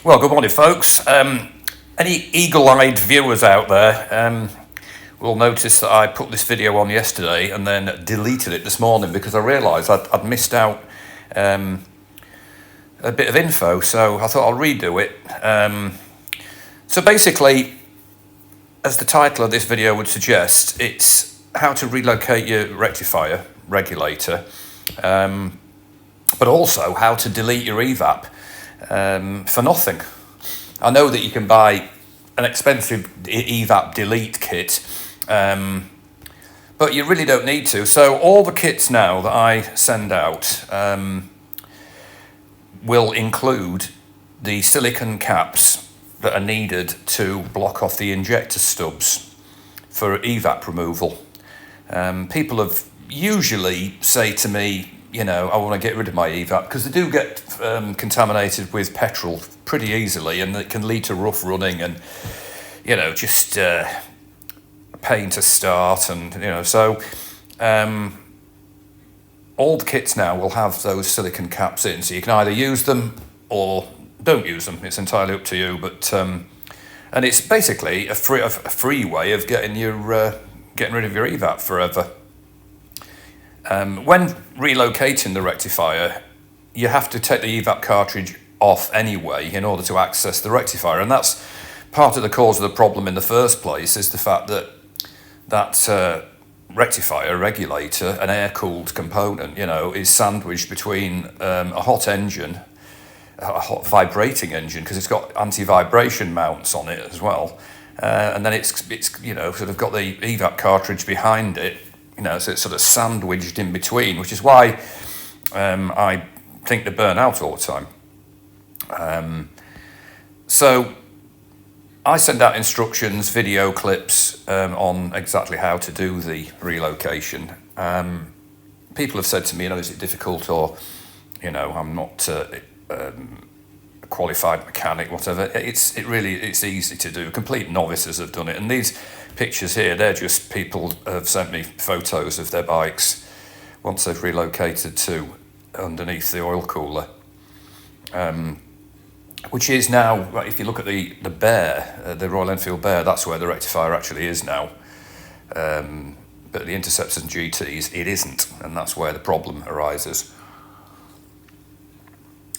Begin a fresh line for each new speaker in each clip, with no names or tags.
Well, good morning, folks. Any eagle-eyed viewers out there will notice that I put this video on yesterday and then deleted it this morning because I realised I'd missed out a bit of info, so I thought I'll redo it. So basically, as the title of this video would suggest, it's how to relocate your rectifier regulator, but also how to delete your Evap for nothing. I know that you can buy an expensive Evap delete kit, but you really don't need to. So all the kits now that I send out will include the silicon caps that are needed to block off the injector stubs for Evap removal. People have usually say to me, you know, I want to get rid of my Evap because they do get contaminated with petrol pretty easily, and it can lead to rough running and, you know, just pain to start, and you know, so all the kits now will have those silicon caps in, so you can either use them or don't use them. It's entirely up to you, but and it's basically a free way of getting rid of your Evap forever. When relocating the rectifier, you have to take the Evap cartridge off anyway in order to access the rectifier, and that's part of the cause of the problem in the first place, is the fact that rectifier regulator, an air-cooled component, you know, is sandwiched between a hot engine, a hot vibrating engine, because it's got anti-vibration mounts on it as well, and then it's you know, sort of got the Evap cartridge behind it. You know, so it's sort of sandwiched in between, which is why I think they burn out all the time. So I send out instructions, video clips on exactly how to do the relocation. People have said to me, you know, is it difficult, or, you know, I'm not a qualified mechanic, whatever. It's easy to do. Complete novices have done it, and these pictures here, they're just people have sent me photos of their bikes once they've relocated to underneath the oil cooler, which is now, if you look at the Bear, the Royal Enfield Bear, that's where the rectifier actually is now, but the Interceptors and GTs, it isn't, and that's where the problem arises.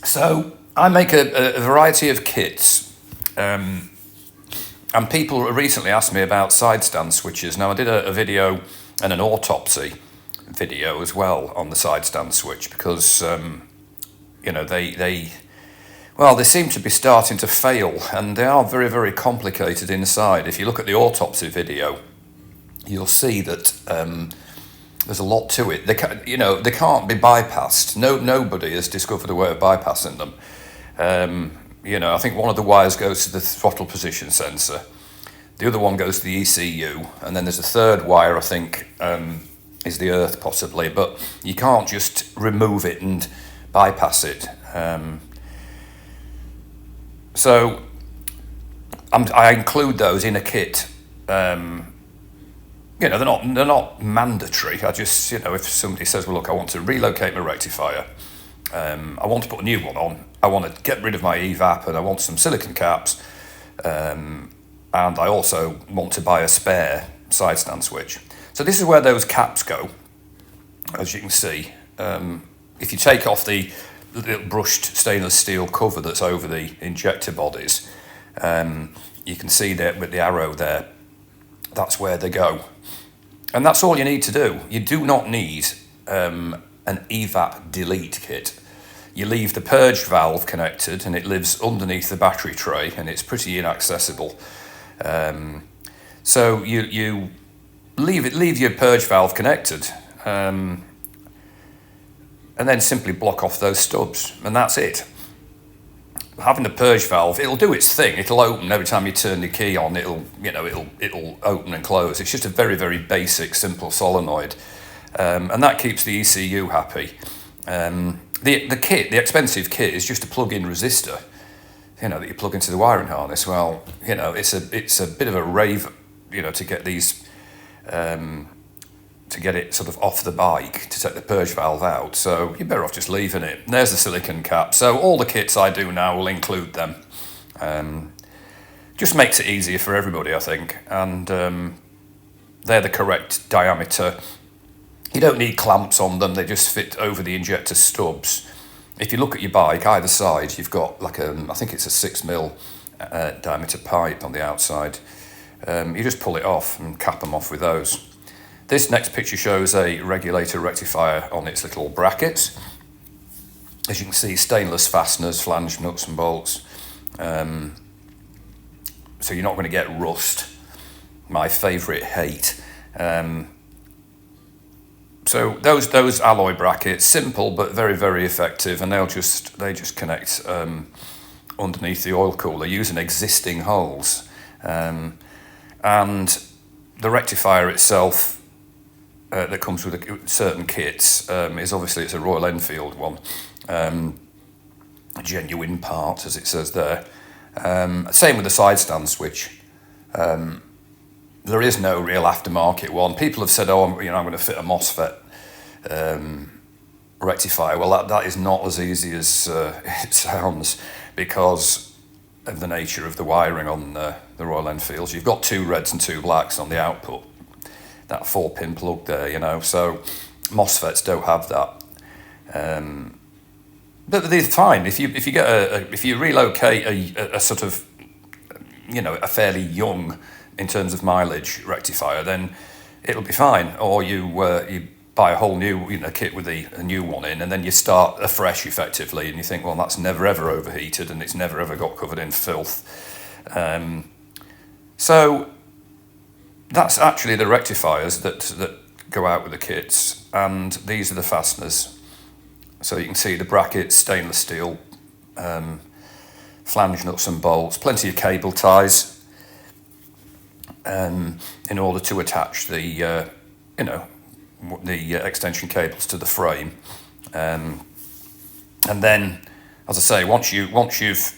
So I make a variety of kits, and people recently asked me about Sidestand switches. Now, I did a video and an autopsy video as well on the Sidestand switch because, you know, they seem to be starting to fail, and they are very, very complicated inside. If you look at the autopsy video, you'll see that there's a lot to it. They can't be bypassed. Nobody has discovered a way of bypassing them. You know, I think one of the wires goes to the throttle position sensor, the other one goes to the ECU, and then there's a third wire, I think, is the earth possibly, but you can't just remove it and bypass it. So I include those in a kit. You know, they're not mandatory. I just, you know, if somebody says, well, look, I want to relocate my rectifier, I want to put a new one on, I want to get rid of my Evap, and I want some silicon caps, and I also want to buy a spare Sidestand switch. So this is where those caps go, as you can see. If you take off the little brushed stainless steel cover that's over the injector bodies, you can see there with the arrow there, that's where they go. And that's all you need to do. You do not need an Evap delete kit. You leave the purge valve connected, and it lives underneath the battery tray, and it's pretty inaccessible. So you leave your purge valve connected, and then simply block off those stubs, and that's it. Having the purge valve, it'll do its thing. It'll open every time you turn the key on. It'll open and close. It's just a very, very basic, simple solenoid, and that keeps the ECU happy. The expensive kit is just a plug-in resistor, you know, that you plug into the wiring harness. Well, you know, it's a bit of a rave, you know, to get these to get it sort of off the bike, to take the purge valve out, so you're better off just leaving it. And there's the silicon cap. So all the kits I do now will include them. Just makes it easier for everybody, I think, and they're the correct diameter. You don't need clamps on them, they just fit over the injector stubs. If you look at your bike, either side, you've got like I think it's a 6mm diameter pipe on the outside. You just pull it off and cap them off with those. This next picture shows a regulator rectifier on its little brackets. As you can see, stainless fasteners, flange nuts and bolts. So you're not going to get rust, my favourite hate. So those alloy brackets, simple but very, very effective, and they just connect underneath the oil cooler using existing holes. And the rectifier itself that comes with certain kits is obviously, it's a Royal Enfield one, a genuine part, as it says there. Same with the Sidestand switch. There is no real aftermarket one. People have said, "Oh, I'm going to fit a MOSFET rectifier." Well, that is not as easy as it sounds, because of the nature of the wiring on the Royal Enfields. You've got 2 reds and 2 blacks on the output. That 4-pin plug there, so MOSFETs don't have that. But they're fine if you relocate a sort of, a fairly young, in terms of mileage, rectifier, then it'll be fine. Or you buy a whole new kit with a new one in, and then you start afresh effectively, and you think, well, that's never ever overheated and it's never ever got covered in filth. So that's actually the rectifiers that go out with the kits, and these are the fasteners. So you can see the brackets, stainless steel, flange nuts and bolts, plenty of cable ties in order to attach the extension cables to the frame. And then, as I say, once you've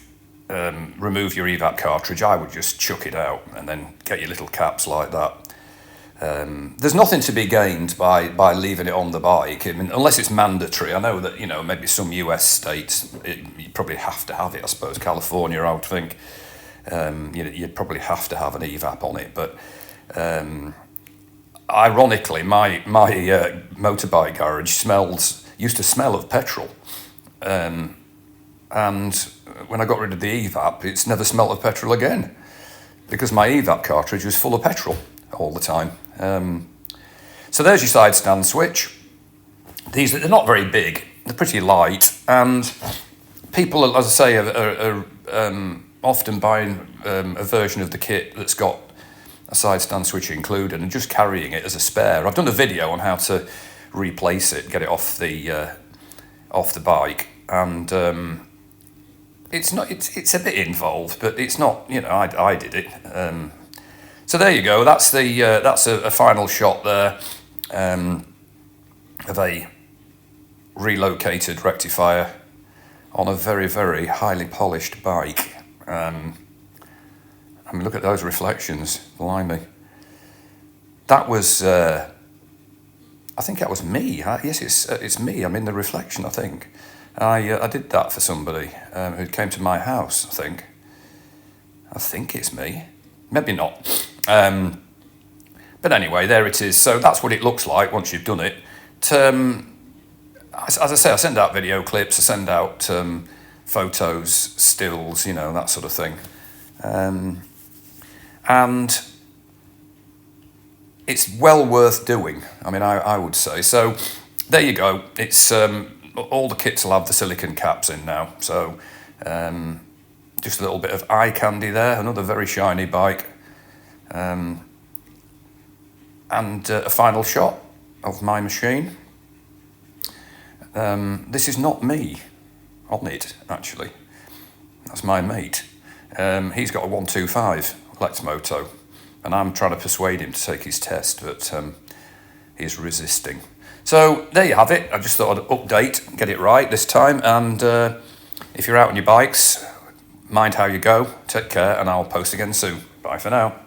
removed your Evap cartridge, I would just chuck it out and then get your little caps like that. There's nothing to be gained by leaving it on the bike, unless it's mandatory. I know that maybe some US states you probably have to have it. I suppose California, I would think, you'd probably have to have an Evap on it. But ironically, my motorbike garage used to smell of petrol, and when I got rid of the Evap, it's never smelled of petrol again, because my Evap cartridge was full of petrol all the time. So there's your Sidestand switch. They're not very big, they're pretty light, and people, as I say, are often buying a version of the kit that's got a Sidestand switch included and just carrying it as a spare. I've done a video on how to replace it, get it off the bike, and it's a bit involved, but it's not, I did it. So there you go. That's a final shot there of a relocated rectifier on a very, very highly polished bike. Look at those reflections, blimey. That was, I think that was me. Yes, it's me. I'm in the reflection, I think. I did that for somebody who came to my house, I think it's me. Maybe not. But anyway, there it is. So that's what it looks like once you've done it. As I say, I send out video clips, I send out photos, stills, that sort of thing. And it's well worth doing. I would say. So there you go. It's all the kits will have the silicon caps in now. So just a little bit of eye candy there. Another very shiny bike. And a final shot of my machine. This is not me on it, actually. That's my mate. He's got a 125 Lexmoto, and I'm trying to persuade him to take his test, but he's resisting. So there you have it. I just thought I'd update, get it right this time, and if you're out on your bikes, mind how you go, take care, and I'll post again soon. Bye for now.